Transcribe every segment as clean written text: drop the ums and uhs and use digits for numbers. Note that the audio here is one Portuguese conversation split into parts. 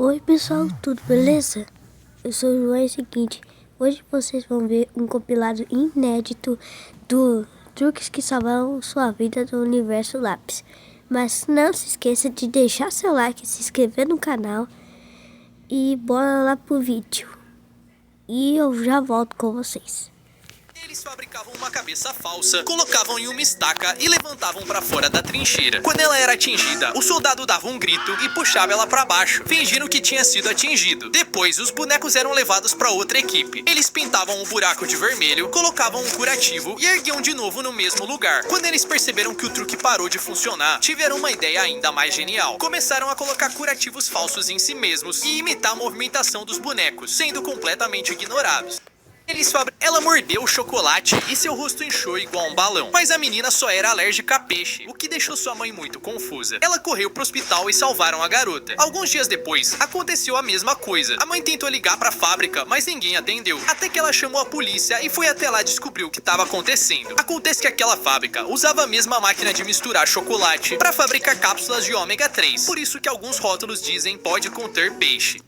Oi pessoal, tudo beleza? Eu sou o João, é o seguinte, hoje vocês vão ver um compilado inédito do truques que salvam sua vida do Universo Lápis. Mas não se esqueça de deixar seu like, se inscrever no canal e bora lá pro vídeo. E eu já volto com vocês. Eles fabricavam uma cabeça falsa, colocavam em uma estaca e levantavam pra fora da trincheira. Quando ela era atingida, o soldado dava um grito e puxava ela pra baixo, fingindo que tinha sido atingido. Depois, os bonecos eram levados pra outra equipe. Eles pintavam o buraco de vermelho, colocavam um curativo e erguiam de novo no mesmo lugar. Quando eles perceberam que o truque parou de funcionar, tiveram uma ideia ainda mais genial. Começaram a colocar curativos falsos em si mesmos e imitar a movimentação dos bonecos, sendo completamente ignorados. Ela mordeu o chocolate e seu rosto inchou igual um balão. Mas a menina só era alérgica a peixe, o que deixou sua mãe muito confusa. Ela correu pro hospital e salvaram a garota. Alguns dias depois, aconteceu a mesma coisa. A mãe tentou ligar pra fábrica, mas ninguém atendeu. Até que ela chamou a polícia e foi até lá descobrir o que estava acontecendo. Acontece que aquela fábrica usava a mesma máquina de misturar chocolate pra fabricar cápsulas de ômega 3. Por isso que alguns rótulos dizem pode conter peixe.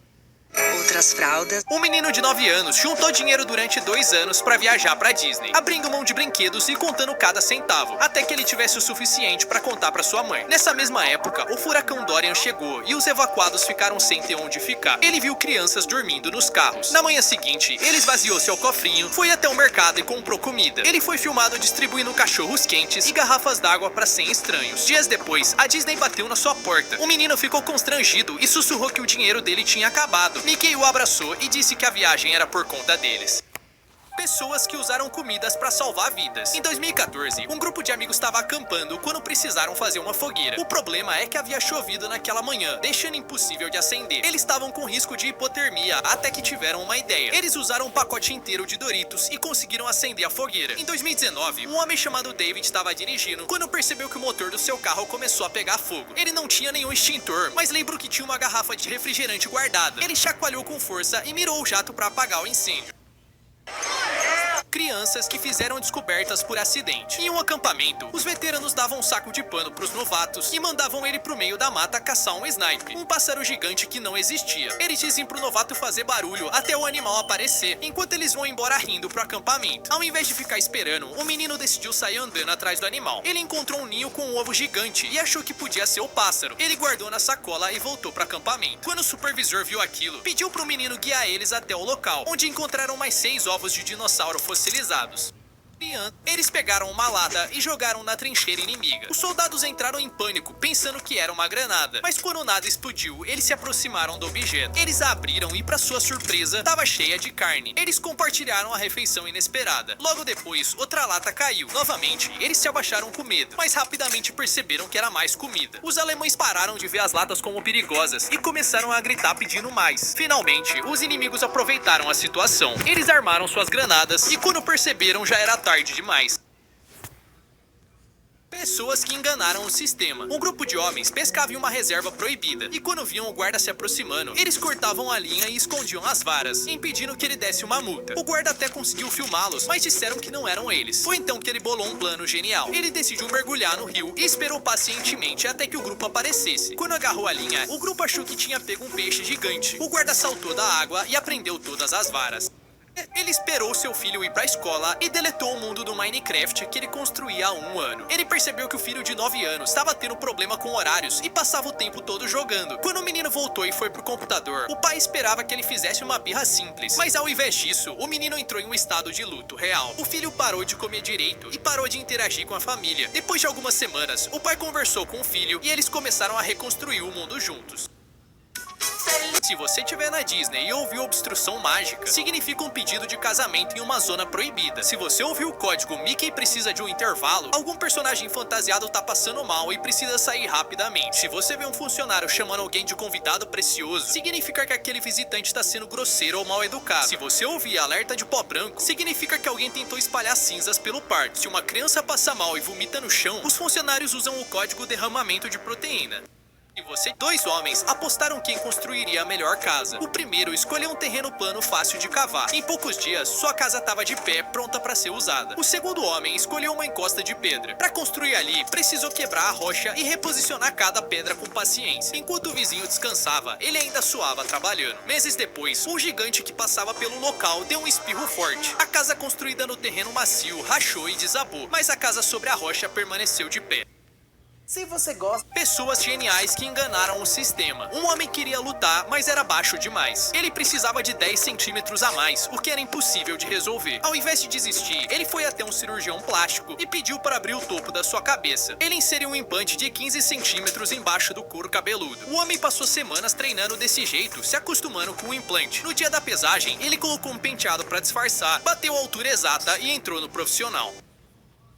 Outras fraldas. Um menino de 9 anos juntou dinheiro durante 2 anos pra viajar pra Disney, abrindo mão de brinquedos e contando cada centavo, até que ele tivesse o suficiente pra contar pra sua mãe. Nessa mesma época, o furacão Dorian chegou e os evacuados ficaram sem ter onde ficar. Ele viu crianças dormindo nos carros. Na manhã seguinte, ele esvaziou seu cofrinho, foi até o mercado e comprou comida. Ele foi filmado distribuindo cachorros quentes e garrafas d'água pra 100 estranhos. Dias depois, a Disney bateu na sua porta. O menino ficou constrangido e sussurrou que o dinheiro dele tinha acabado. Mickey o abraçou e disse que a viagem era por conta deles. Pessoas que usaram comidas para salvar vidas. Em 2014, um grupo de amigos estava acampando quando precisaram fazer uma fogueira. O problema é que havia chovido naquela manhã, deixando impossível de acender. Eles estavam com risco de hipotermia até que tiveram uma ideia. Eles usaram um pacote inteiro de Doritos e conseguiram acender a fogueira. Em 2019, um homem chamado David estava dirigindo quando percebeu que o motor do seu carro começou a pegar fogo. Ele não tinha nenhum extintor, mas lembrou que tinha uma garrafa de refrigerante guardada. Ele chacoalhou com força e mirou o jato para apagar o incêndio. Crianças que fizeram descobertas por acidente. Em um acampamento, os veteranos davam um saco de pano pros novatos e mandavam ele pro meio da mata caçar um snipe, um pássaro gigante que não existia. Eles dizem pro novato fazer barulho até o animal aparecer, enquanto eles vão embora rindo pro acampamento. Ao invés de ficar esperando, o menino decidiu sair andando atrás do animal. Ele encontrou um ninho com um ovo gigante e achou que podia ser o pássaro. Ele guardou na sacola e voltou pro acampamento. Quando o supervisor viu aquilo, pediu pro menino guiar eles até o local, onde encontraram mais 6 ovos de dinossauro fossilizados. Eles pegaram uma lata e jogaram na trincheira inimiga. Os soldados entraram em pânico, pensando que era uma granada. Mas quando nada explodiu, eles se aproximaram do objeto. Eles a abriram e, para sua surpresa, estava cheia de carne. Eles compartilharam a refeição inesperada. Logo depois, outra lata caiu. Novamente, eles se abaixaram com medo, mas rapidamente perceberam que era mais comida. Os alemães pararam de ver as latas como perigosas e começaram a gritar pedindo mais. Finalmente, os inimigos aproveitaram a situação. Eles armaram suas granadas e quando perceberam já era tarde demais. Pessoas que enganaram o sistema. Um grupo de homens pescava em uma reserva proibida e quando viam o guarda se aproximando, eles cortavam a linha e escondiam as varas, impedindo que ele desse uma multa. O guarda até conseguiu filmá-los, mas disseram que não eram eles. Foi então que ele bolou um plano genial. Ele decidiu mergulhar no rio e esperou pacientemente até que o grupo aparecesse. Quando agarrou a linha, o grupo achou que tinha pego um peixe gigante. O guarda saltou da água e apreendeu todas as varas. Ele esperou seu filho ir pra escola e deletou o mundo do Minecraft que ele construía há 1 ano. Ele percebeu que o filho de 9 anos estava tendo problema com horários e passava o tempo todo jogando. Quando o menino voltou e foi pro computador, o pai esperava que ele fizesse uma birra simples. Mas ao invés disso, o menino entrou em um estado de luto real. O filho parou de comer direito e parou de interagir com a família. Depois de algumas semanas, o pai conversou com o filho e eles começaram a reconstruir o mundo juntos. Se você estiver na Disney e ouviu obstrução mágica, significa um pedido de casamento em uma zona proibida. Se você ouviu o código Mickey precisa de um intervalo, algum personagem fantasiado tá passando mal e precisa sair rapidamente. Se você vê um funcionário chamando alguém de convidado precioso, significa que aquele visitante está sendo grosseiro ou mal educado. Se você ouvir alerta de pó branco, significa que alguém tentou espalhar cinzas pelo parque. Se uma criança passa mal e vomita no chão, os funcionários usam o código derramamento de proteína. Se Dois homens apostaram quem construiria a melhor casa. O primeiro escolheu um terreno plano fácil de cavar. Em poucos dias, sua casa estava de pé, pronta para ser usada. O segundo homem escolheu uma encosta de pedra. Para construir ali, precisou quebrar a rocha e reposicionar cada pedra com paciência. Enquanto o vizinho descansava, ele ainda suava trabalhando. Meses depois, um gigante que passava pelo local deu um espirro forte. A casa construída no terreno macio rachou e desabou, mas a casa sobre a rocha permaneceu de pé. Se você gosta... Pessoas geniais que enganaram o sistema. Um homem queria lutar, mas era baixo demais. Ele precisava de 10 centímetros a mais, o que era impossível de resolver. Ao invés de desistir, ele foi até um cirurgião plástico e pediu para abrir o topo da sua cabeça. Ele inseriu um implante de 15 centímetros embaixo do couro cabeludo. O homem passou semanas treinando desse jeito, se acostumando com o implante. No dia da pesagem, ele colocou um penteado para disfarçar, bateu a altura exata e entrou no profissional.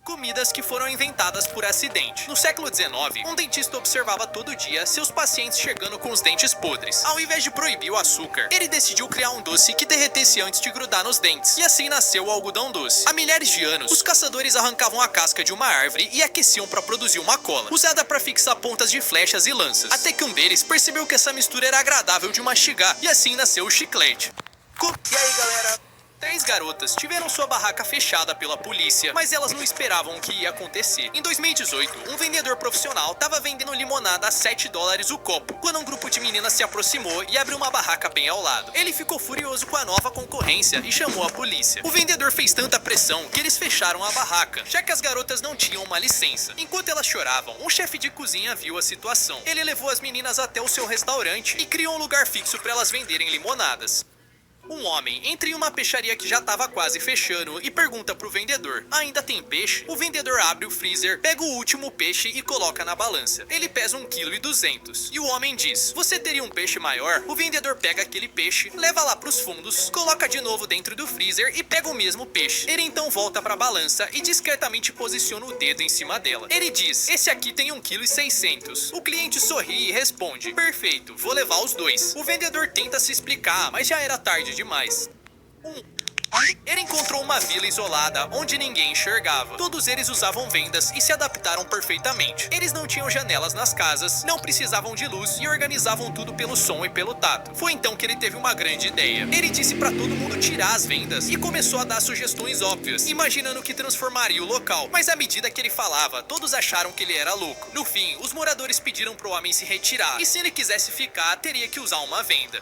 Comidas que foram inventadas por acidente. No século XIX, um dentista observava todo dia seus pacientes chegando com os dentes podres. Ao invés de proibir o açúcar, ele decidiu criar um doce que derretesse antes de grudar nos dentes. E assim nasceu o algodão doce. Há milhares de anos, os caçadores arrancavam a casca de uma árvore e aqueciam para produzir uma cola, usada para fixar pontas de flechas e lanças. Até que um deles percebeu que essa mistura era agradável de mastigar, e assim nasceu o chiclete. E aí, galera? 3 garotas tiveram sua barraca fechada pela polícia, mas elas não esperavam o que ia acontecer. Em 2018, um vendedor profissional estava vendendo limonada a $7 o copo, quando um grupo de meninas se aproximou e abriu uma barraca bem ao lado. Ele ficou furioso com a nova concorrência e chamou a polícia. O vendedor fez tanta pressão que eles fecharam a barraca, já que as garotas não tinham uma licença. Enquanto elas choravam, um chefe de cozinha viu a situação. Ele levou as meninas até o seu restaurante e criou um lugar fixo para elas venderem limonadas. Um homem entra em uma peixaria que já estava quase fechando e pergunta pro vendedor: ainda tem peixe? O vendedor abre o freezer, pega o último peixe e coloca na balança. Ele pesa 1,2 kg. E o homem diz: você teria um peixe maior? O vendedor pega aquele peixe, leva lá pros fundos, coloca de novo dentro do freezer e pega o mesmo peixe. Ele então volta pra balança e discretamente posiciona o dedo em cima dela. Ele diz: esse aqui tem 1,6 kg. O cliente sorri e responde: perfeito, vou levar os dois. O vendedor tenta se explicar, mas já era tarde demais. Ele encontrou uma vila isolada onde ninguém enxergava. Todos eles usavam vendas e se adaptaram perfeitamente. Eles não tinham janelas nas casas, não precisavam de luz e organizavam tudo pelo som e pelo tato. Foi então que ele teve uma grande ideia. Ele disse para todo mundo tirar as vendas e começou a dar sugestões óbvias, imaginando que transformaria o local. Mas à medida que ele falava, todos acharam que ele era louco. No fim, os moradores pediram pro homem se retirar, e se ele quisesse ficar, teria que usar uma venda.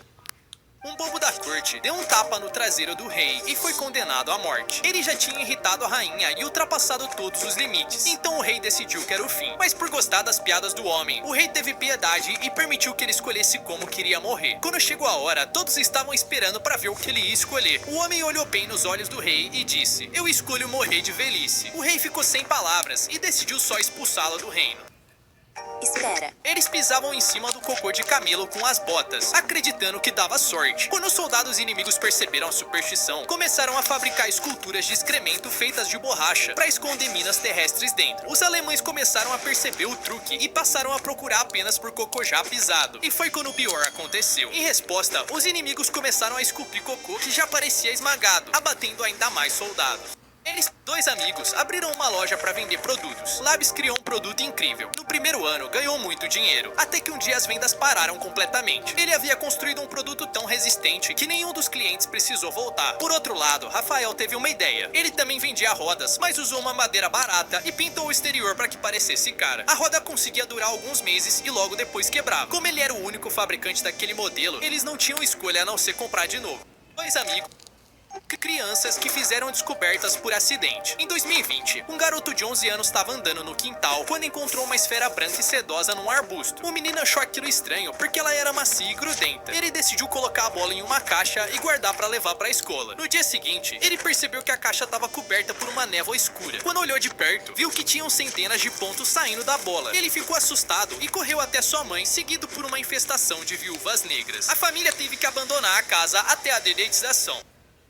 Um bobo da corte deu um tapa no traseiro do rei e foi condenado à morte. Ele já tinha irritado a rainha e ultrapassado todos os limites, então o rei decidiu que era o fim. Mas por gostar das piadas do homem, o rei teve piedade e permitiu que ele escolhesse como queria morrer. Quando chegou a hora, todos estavam esperando para ver o que ele ia escolher. O homem olhou bem nos olhos do rei e disse: eu escolho morrer de velhice. O rei ficou sem palavras e decidiu só expulsá-lo do reino. Espera. Eles pisavam em cima do cocô de camelo com as botas, acreditando que dava sorte. Quando os soldados inimigos perceberam a superstição, começaram a fabricar esculturas de excremento feitas de borracha para esconder minas terrestres dentro. Os alemães começaram a perceber o truque e passaram a procurar apenas por cocô já pisado. E foi quando o pior aconteceu. Em resposta, os inimigos começaram a esculpir cocô que já parecia esmagado, abatendo ainda mais soldados. Eles, 2 amigos, abriram uma loja para vender produtos. Labs criou um produto incrível. No primeiro ano, ganhou muito dinheiro, até que um dia as vendas pararam completamente. Ele havia construído um produto tão resistente que nenhum dos clientes precisou voltar. Por outro lado, Rafael teve uma ideia. Ele também vendia rodas, mas usou uma madeira barata e pintou o exterior para que parecesse cara. A roda conseguia durar alguns meses e logo depois quebrava. Como ele era o único fabricante daquele modelo, eles não tinham escolha a não ser comprar de novo. 2 amigos, crianças que fizeram descobertas por acidente. Em 2020, um garoto de 11 anos estava andando no quintal quando encontrou uma esfera branca e sedosa num arbusto. O menino achou aquilo estranho porque ela era macia e grudenta. Ele decidiu colocar a bola em uma caixa e guardar para levar para a escola. No dia seguinte, ele percebeu que a caixa estava coberta por uma névoa escura. Quando olhou de perto, viu que tinham centenas de pontos saindo da bola. Ele ficou assustado e correu até sua mãe, seguido por uma infestação de viúvas negras. A família teve que abandonar a casa até a dedetização.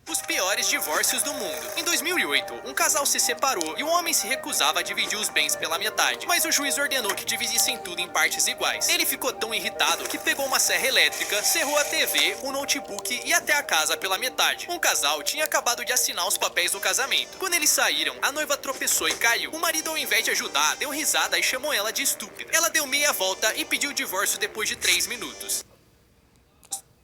Os piores divórcios do mundo. Em 2008, um casal se separou e o homem se recusava a dividir os bens pela metade, mas o juiz ordenou que dividissem tudo em partes iguais. Ele ficou tão irritado que pegou uma serra elétrica, serrou a TV, o notebook e até a casa pela metade. Um casal tinha acabado de assinar os papéis do casamento. Quando eles saíram, a noiva tropeçou e caiu. O marido, ao invés de ajudar, deu risada e chamou ela de estúpida. Ela deu meia volta e pediu o divórcio depois de 3 minutos.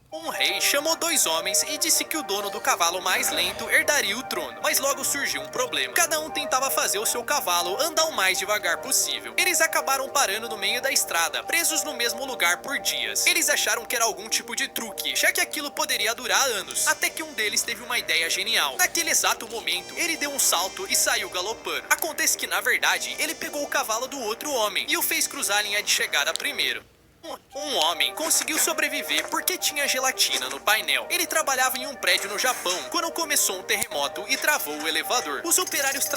Um rei chamou 2 homens e disse que o dono do cavalo mais lento herdaria o trono. Mas logo surgiu um problema. Cada um tentava fazer o seu cavalo andar o mais devagar possível. Eles acabaram parando no meio da estrada, presos no mesmo lugar por dias. Eles acharam que era algum tipo de truque, já que aquilo poderia durar anos. Até que um deles teve uma ideia genial. Naquele exato momento, ele deu um salto e saiu galopando. Acontece que, na verdade, ele pegou o cavalo do outro homem e o fez cruzar a linha de chegada primeiro. Um homem conseguiu sobreviver porque tinha gelatina no painel. Ele trabalhava em um prédio no Japão quando começou um terremoto e travou o elevador. Os operários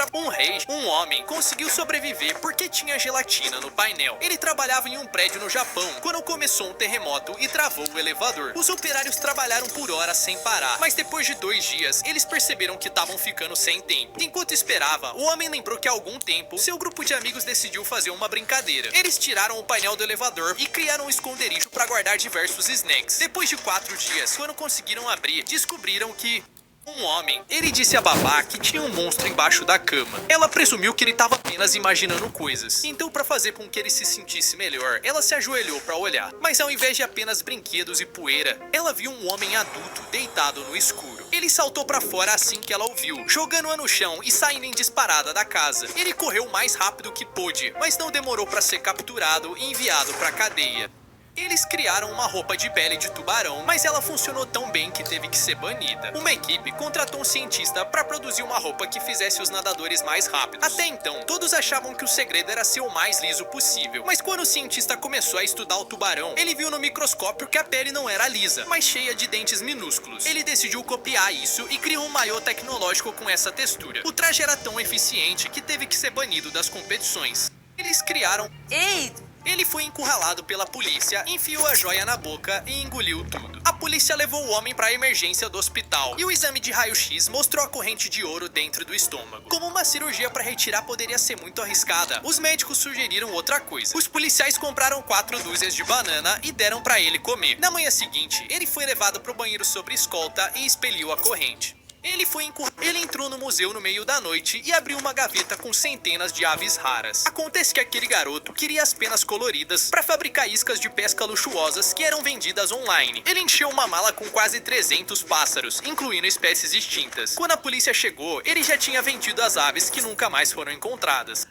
Um homem conseguiu sobreviver porque tinha gelatina no painel. Ele trabalhava em um prédio no Japão quando começou um terremoto e travou o elevador. Os operários trabalharam por horas sem parar, mas depois de 2 dias, eles perceberam que estavam ficando sem tempo. Enquanto esperava, o homem lembrou que há algum tempo, seu grupo de amigos decidiu fazer uma brincadeira. Eles tiraram o painel do elevador e criaram um esconderijo para guardar diversos snacks. Depois de 4 dias, quando conseguiram abrir, descobriram que um homem, ele disse a babá que tinha um monstro embaixo da cama. Ela presumiu que ele estava apenas imaginando coisas. Então, para fazer com que ele se sentisse melhor, ela se ajoelhou para olhar. Mas ao invés de apenas brinquedos e poeira, ela viu um homem adulto deitado no escuro. Ele saltou para fora assim que ela ouviu, jogando-a no chão e saindo em disparada da casa. Ele correu o mais rápido que pôde, mas não demorou para ser capturado e enviado para a cadeia. Eles criaram uma roupa de pele de tubarão, mas ela funcionou tão bem que teve que ser banida. Uma equipe contratou um cientista para produzir uma roupa que fizesse os nadadores mais rápidos. Até então, todos achavam que o segredo era ser o mais liso possível. Mas quando o cientista começou a estudar o tubarão, ele viu no microscópio que a pele não era lisa, mas cheia de dentes minúsculos. Ele decidiu copiar isso e criou um maiô tecnológico com essa textura. O traje era tão eficiente que teve que ser banido das competições. Eles criaram... Ei! Ele foi encurralado pela polícia, enfiou a joia na boca e engoliu tudo. A polícia levou o homem para a emergência do hospital e o exame de raio-x mostrou a corrente de ouro dentro do estômago. Como uma cirurgia para retirar poderia ser muito arriscada, os médicos sugeriram outra coisa. Os policiais compraram 4 dúzias de banana e deram para ele comer. Na manhã seguinte, ele foi levado para o banheiro sob escolta e expeliu a corrente. Ele entrou no museu no meio da noite e abriu uma gaveta com centenas de aves raras. Acontece que aquele garoto queria as penas coloridas para fabricar iscas de pesca luxuosas que eram vendidas online. Ele encheu uma mala com quase 300 pássaros, incluindo espécies extintas. Quando a polícia chegou, ele já tinha vendido as aves que nunca mais foram encontradas.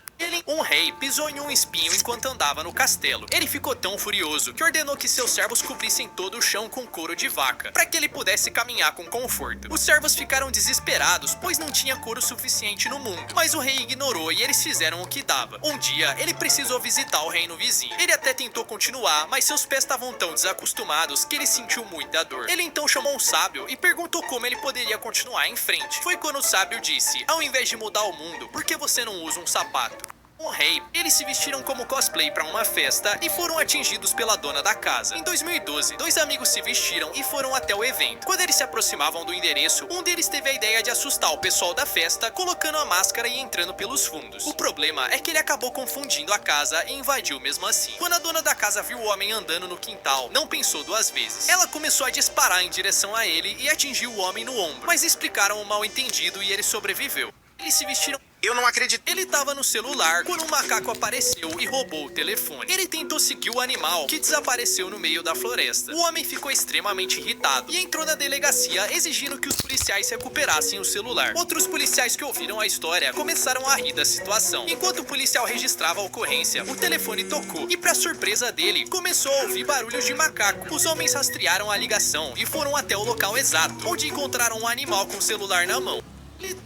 Um rei pisou em um espinho enquanto andava no castelo. Ele ficou tão furioso que ordenou que seus servos cobrissem todo o chão com couro de vaca, para que ele pudesse caminhar com conforto. Os servos ficaram desesperados, pois não tinha couro suficiente no mundo. Mas o rei ignorou e eles fizeram o que dava. Um dia, ele precisou visitar o reino vizinho. Ele até tentou continuar, mas seus pés estavam tão desacostumados que ele sentiu muita dor. Ele então chamou um sábio e perguntou como ele poderia continuar em frente. Foi quando o sábio disse: ao invés de mudar o mundo, por que você não usa um sapato? Um rei, eles se vestiram como cosplay para uma festa e foram atingidos pela dona da casa. Em 2012, 2 amigos se vestiram e foram até o evento. Quando eles se aproximavam do endereço, um deles teve a ideia de assustar o pessoal da festa, colocando a máscara e entrando pelos fundos. O problema é que ele acabou confundindo a casa e invadiu mesmo assim. Quando a dona da casa viu o homem andando no quintal, não pensou 2 vezes. Ela começou a disparar em direção a ele e atingiu o homem no ombro, mas explicaram o mal-entendido e ele sobreviveu. Eles se vestiram... Eu não acredito. Ele estava no celular quando um macaco apareceu e roubou o telefone. Ele tentou seguir o animal, que desapareceu no meio da floresta. O homem ficou extremamente irritado e entrou na delegacia exigindo que os policiais recuperassem o celular. Outros policiais que ouviram a história começaram a rir da situação. Enquanto o policial registrava a ocorrência, o telefone tocou e, para surpresa dele, começou a ouvir barulhos de macaco. Os homens rastrearam a ligação e foram até o local exato, onde encontraram um animal com o celular na mão.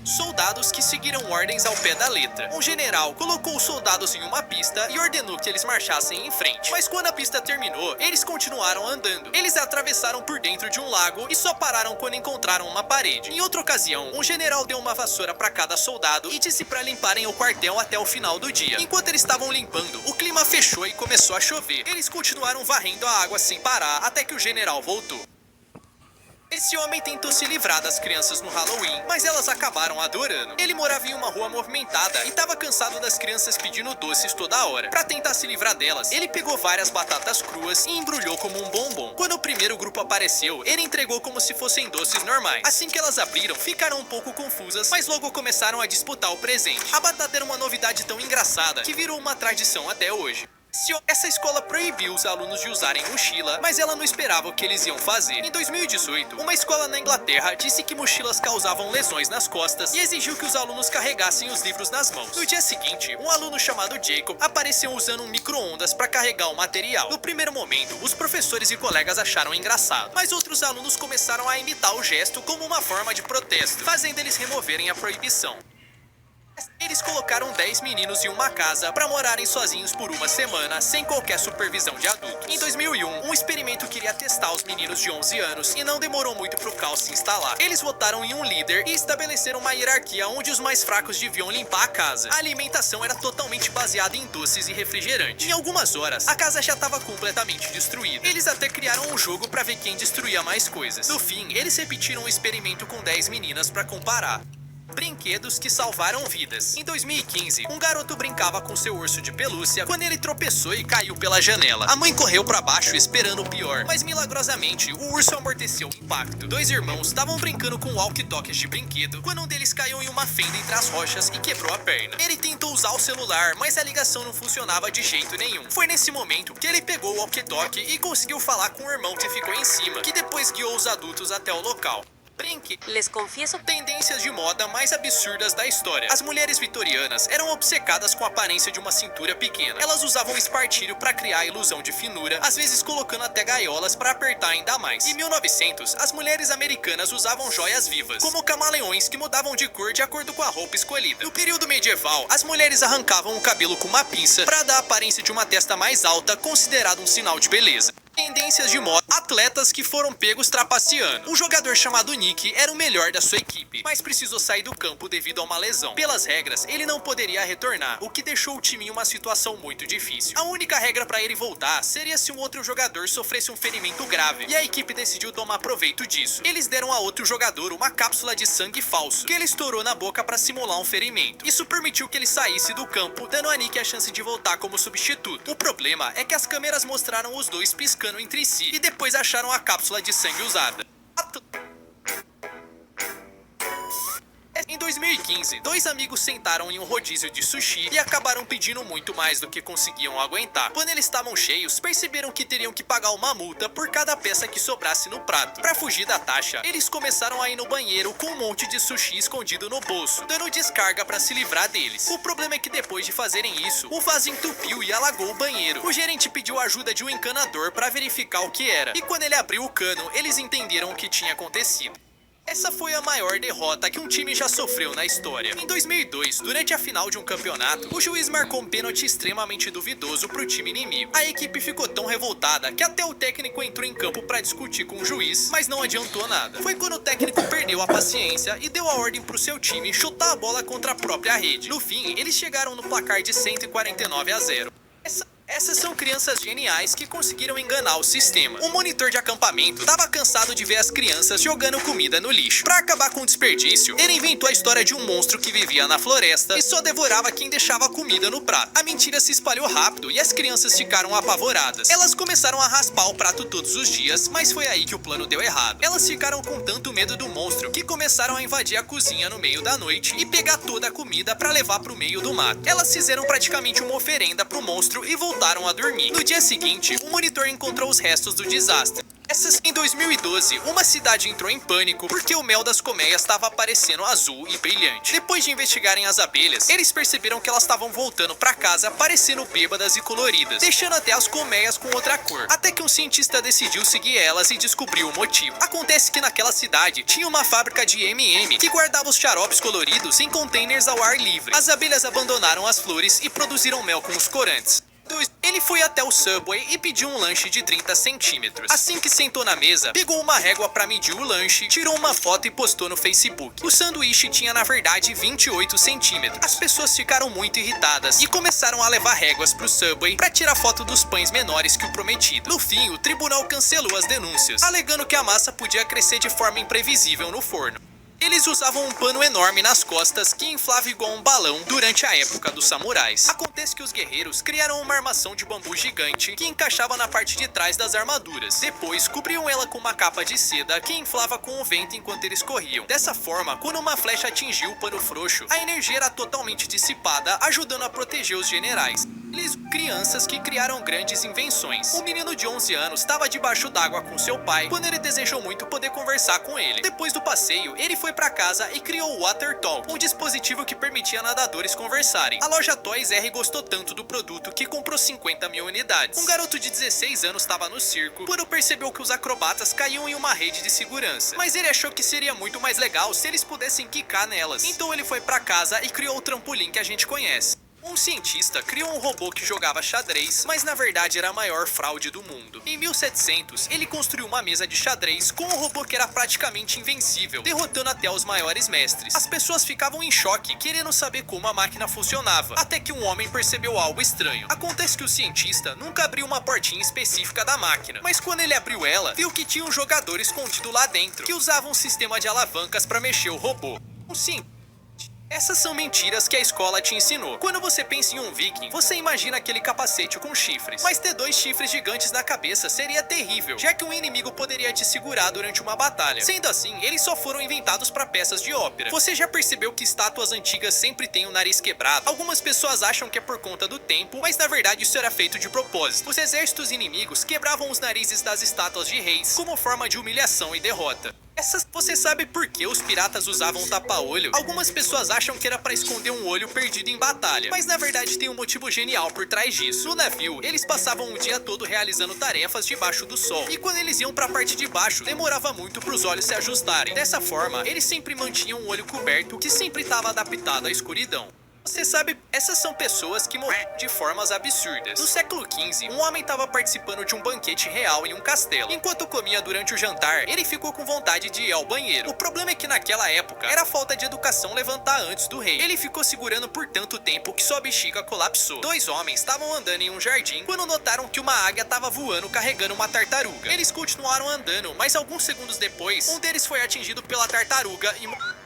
Soldados que seguiram ordens ao pé da letra. Um general colocou os soldados em uma pista e ordenou que eles marchassem em frente. Mas quando a pista terminou, eles continuaram andando. Eles atravessaram por dentro de um lago e só pararam quando encontraram uma parede. Em outra ocasião, um general deu uma vassoura para cada soldado e disse para limparem o quartel até o final do dia. Enquanto eles estavam limpando, o clima fechou e começou a chover. Eles continuaram varrendo a água sem parar até que o general voltou. Esse homem tentou se livrar das crianças no Halloween, mas elas acabaram adorando. Ele morava em uma rua movimentada e estava cansado das crianças pedindo doces toda hora. Pra tentar se livrar delas, ele pegou várias batatas cruas e embrulhou como um bombom. Quando o primeiro grupo apareceu, ele entregou como se fossem doces normais. Assim que elas abriram, ficaram um pouco confusas, mas logo começaram a disputar o presente. A batata era uma novidade tão engraçada que virou uma tradição até hoje. Essa escola proibiu os alunos de usarem mochila, mas ela não esperava o que eles iam fazer. Em 2018, uma escola na Inglaterra disse que mochilas causavam lesões nas costas e exigiu que os alunos carregassem os livros nas mãos. No dia seguinte, um aluno chamado Jacob apareceu usando um micro-ondas para carregar o material. No primeiro momento, os professores e colegas acharam engraçado, mas outros alunos começaram a imitar o gesto como uma forma de protesto, fazendo eles removerem a proibição. Eles colocaram 10 meninos em uma casa para morarem sozinhos por uma semana, sem qualquer supervisão de adultos. Em 2001, um experimento queria testar os meninos de 11 anos e não demorou muito para o caos se instalar. Eles votaram em um líder e estabeleceram uma hierarquia onde os mais fracos deviam limpar a casa. A alimentação era totalmente baseada em doces e refrigerante. Em algumas horas, a casa já estava completamente destruída. Eles até criaram um jogo para ver quem destruía mais coisas. No fim, eles repetiram o experimento com 10 meninas para comparar. Brinquedos que salvaram vidas. Em 2015, um garoto brincava com seu urso de pelúcia quando ele tropeçou e caiu pela janela. A mãe correu para baixo esperando o pior, mas milagrosamente o urso amorteceu o impacto. Dois irmãos estavam brincando com walkie-talkies de brinquedo quando um deles caiu em uma fenda entre as rochas e quebrou a perna. Ele tentou usar o celular, mas a ligação não funcionava de jeito nenhum. Foi nesse momento que ele pegou o walkie-talkie e conseguiu falar com o irmão que ficou em cima, que depois guiou os adultos até o local. Les confieso. Tendências de moda mais absurdas da história. As mulheres vitorianas eram obcecadas com a aparência de uma cintura pequena. Elas usavam espartilho para criar a ilusão de finura, às vezes colocando até gaiolas para apertar ainda mais. Em 1900, as mulheres americanas usavam joias vivas, como camaleões que mudavam de cor de acordo com a roupa escolhida. No período medieval, as mulheres arrancavam o cabelo com uma pinça para dar a aparência de uma testa mais alta, considerado um sinal de beleza. Tendências de moda. Atletas que foram pegos trapaceando. Um jogador chamado Nick era o melhor da sua equipe, mas precisou sair do campo devido a uma lesão. Pelas regras, ele não poderia retornar, o que deixou o time em uma situação muito difícil. A única regra para ele voltar seria se um outro jogador sofresse um ferimento grave, e a equipe decidiu tomar proveito disso. Eles deram a outro jogador uma cápsula de sangue falso, que ele estourou na boca para simular um ferimento. Isso permitiu que ele saísse do campo, dando a Nick a chance de voltar como substituto. O problema é que as câmeras mostraram os dois piscando entre si e depois acharam a cápsula de sangue usada. Em 2015, dois amigos sentaram em um rodízio de sushi e acabaram pedindo muito mais do que conseguiam aguentar. Quando eles estavam cheios, perceberam que teriam que pagar uma multa por cada peça que sobrasse no prato. Para fugir da taxa, eles começaram a ir no banheiro com um monte de sushi escondido no bolso, dando descarga para se livrar deles. O problema é que depois de fazerem isso, o vaso entupiu e alagou o banheiro. O gerente pediu a ajuda de um encanador para verificar o que era, e quando ele abriu o cano, eles entenderam o que tinha acontecido. Essa foi a maior derrota que um time já sofreu na história. Em 2002, durante a final de um campeonato, o juiz marcou um pênalti extremamente duvidoso pro time inimigo. A equipe ficou tão revoltada que até o técnico entrou em campo para discutir com o juiz, mas não adiantou nada. Foi quando o técnico perdeu a paciência e deu a ordem pro seu time chutar a bola contra a própria rede. No fim, eles chegaram no placar de 149-0. Essas são crianças geniais que conseguiram enganar o sistema. Um monitor de acampamento estava cansado de ver as crianças jogando comida no lixo. Para acabar com o desperdício, ele inventou a história de um monstro que vivia na floresta e só devorava quem deixava comida no prato. A mentira se espalhou rápido e as crianças ficaram apavoradas. Elas começaram a raspar o prato todos os dias, mas foi aí que o plano deu errado. Elas ficaram com tanto medo do monstro que começaram a invadir a cozinha no meio da noite e pegar toda a comida para levar pro meio do mato. Elas fizeram praticamente uma oferenda pro monstro e voltaram a dormir. No dia seguinte, o monitor encontrou os restos do desastre. Em 2012, uma cidade entrou em pânico porque o mel das colmeias estava aparecendo azul e brilhante. Depois de investigarem as abelhas, eles perceberam que elas estavam voltando para casa parecendo bêbadas e coloridas, deixando até as colmeias com outra cor. Até que um cientista decidiu seguir elas e descobriu o motivo. Acontece que naquela cidade tinha uma fábrica de M&M que guardava os xaropes coloridos em containers ao ar livre. As abelhas abandonaram as flores e produziram mel com os corantes. Em Ele foi até o Subway e pediu um lanche de 30 centímetros. Assim que sentou na mesa, pegou uma régua pra medir o lanche, tirou uma foto e postou no Facebook. O sanduíche tinha na verdade 28 centímetros. As pessoas ficaram muito irritadas e começaram a levar réguas pro Subway pra tirar foto dos pães menores que o prometido. No fim, o tribunal cancelou as denúncias, alegando que a massa podia crescer de forma imprevisível no forno. Eles usavam um pano enorme nas costas que inflava igual um balão durante a época dos samurais. Acontece que os guerreiros criaram uma armação de bambu gigante que encaixava na parte de trás das armaduras. Depois, cobriam ela com uma capa de seda que inflava com o vento enquanto eles corriam. Dessa forma, quando uma flecha atingia o pano frouxo, a energia era totalmente dissipada, ajudando a proteger os generais. Eles, crianças que criaram grandes invenções. Um menino de 11 anos estava debaixo d'água com seu pai quando ele desejou muito poder conversar com ele. Depois do passeio, ele foi para casa e criou o Water Talk, um dispositivo que permitia nadadores conversarem. A loja Toys R gostou tanto do produto que comprou 50 mil unidades. Um garoto de 16 anos estava no circo quando percebeu que os acrobatas caíam em uma rede de segurança. Mas ele achou que seria muito mais legal se eles pudessem quicar nelas. Então ele foi para casa e criou o trampolim que a gente conhece. Um cientista criou um robô que jogava xadrez, mas na verdade era a maior fraude do mundo. Em 1700, ele construiu uma mesa de xadrez com um robô que era praticamente invencível, derrotando até os maiores mestres. As pessoas ficavam em choque, querendo saber como a máquina funcionava, até que um homem percebeu algo estranho. Acontece que o cientista nunca abriu uma portinha específica da máquina, mas quando ele abriu ela, viu que tinha um jogador escondido lá dentro, que usava um sistema de alavancas para mexer o robô. Essas são mentiras que a escola te ensinou. Quando você pensa em um viking, você imagina aquele capacete com chifres. Mas ter 2 chifres gigantes na cabeça seria terrível, já que um inimigo poderia te segurar durante uma batalha. Sendo assim, eles só foram inventados para peças de ópera. Você já percebeu que estátuas antigas sempre têm o nariz quebrado? Algumas pessoas acham que é por conta do tempo, mas na verdade isso era feito de propósito. Os exércitos inimigos quebravam os narizes das estátuas de reis como forma de humilhação e derrota. Você sabe por que os piratas usavam tapa-olho? Algumas pessoas acham que era para esconder um olho perdido em batalha, mas na verdade tem um motivo genial por trás disso. No navio, eles passavam o dia todo realizando tarefas debaixo do sol, e quando eles iam para a parte de baixo, demorava muito para os olhos se ajustarem. Dessa forma, eles sempre mantinham o olho coberto, que sempre estava adaptado à escuridão. Você sabe, essas são pessoas que morreram de formas absurdas. No século XV, um homem estava participando de um banquete real em um castelo. Enquanto comia durante o jantar, ele ficou com vontade de ir ao banheiro. O problema é que naquela época, era a falta de educação levantar antes do rei. Ele ficou segurando por tanto tempo que sua bexiga colapsou. 2 homens estavam andando em um jardim quando notaram que uma águia estava voando carregando uma tartaruga. Eles continuaram andando, mas alguns segundos depois, um deles foi atingido pela tartaruga e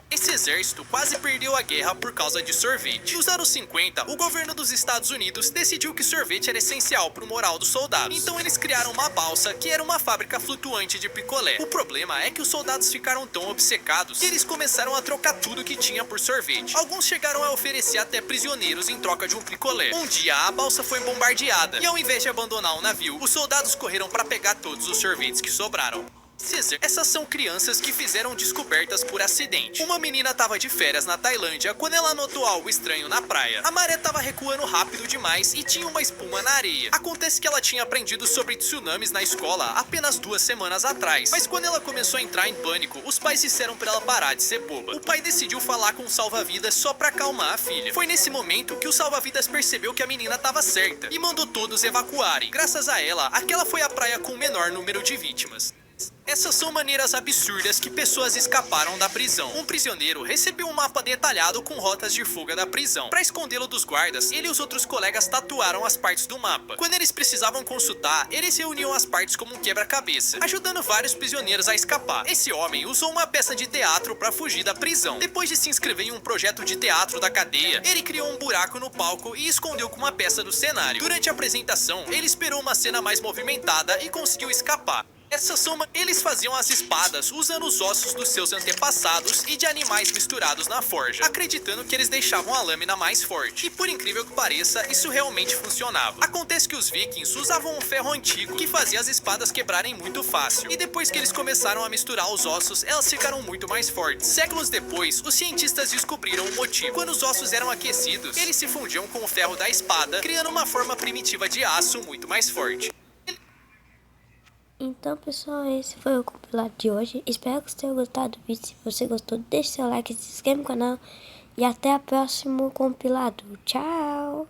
esse exército quase perdeu a guerra por causa de sorvete. Nos anos 50, o governo dos Estados Unidos decidiu que sorvete era essencial para o moral dos soldados. Então eles criaram uma balsa que era uma fábrica flutuante de picolé. O problema é que os soldados ficaram tão obcecados que eles começaram a trocar tudo que tinha por sorvete. Alguns chegaram a oferecer até prisioneiros em troca de um picolé. Um dia a balsa foi bombardeada e ao invés de abandonar o navio, os soldados correram para pegar todos os sorvetes que sobraram. Essas são crianças que fizeram descobertas por acidente. Uma menina estava de férias na Tailândia quando ela notou algo estranho na praia. A maré estava recuando rápido demais e tinha uma espuma na areia. Acontece que ela tinha aprendido sobre tsunamis na escola apenas 2 semanas atrás. Mas quando ela começou a entrar em pânico, os pais disseram para ela parar de ser boba. O pai decidiu falar com o salva-vidas só para acalmar a filha. Foi nesse momento que o salva-vidas percebeu que a menina estava certa e mandou todos evacuarem. Graças a ela, aquela foi a praia com o menor número de vítimas. Essas são maneiras absurdas que pessoas escaparam da prisão. Um prisioneiro recebeu um mapa detalhado com rotas de fuga da prisão. Para escondê-lo dos guardas, ele e os outros colegas tatuaram as partes do mapa. Quando eles precisavam consultar, eles reuniam as partes como um quebra-cabeça, ajudando vários prisioneiros a escapar. Esse homem usou uma peça de teatro para fugir da prisão. Depois de se inscrever em um projeto de teatro da cadeia, ele criou um buraco no palco e escondeu com uma peça do cenário. Durante a apresentação, ele esperou uma cena mais movimentada e conseguiu escapar. Eles faziam as espadas usando os ossos dos seus antepassados e de animais misturados na forja, acreditando que eles deixavam a lâmina mais forte. E por incrível que pareça, isso realmente funcionava. Acontece que os vikings usavam um ferro antigo que fazia as espadas quebrarem muito fácil. E depois que eles começaram a misturar os ossos, elas ficaram muito mais fortes. Séculos depois, os cientistas descobriram o motivo. Quando os ossos eram aquecidos, eles se fundiam com o ferro da espada, criando uma forma primitiva de aço muito mais forte. Então, pessoal, esse foi o compilado de hoje. Espero que vocês tenham gostado do vídeo. Se você gostou, deixe seu like, se inscreva no canal. E até o próximo compilado. Tchau!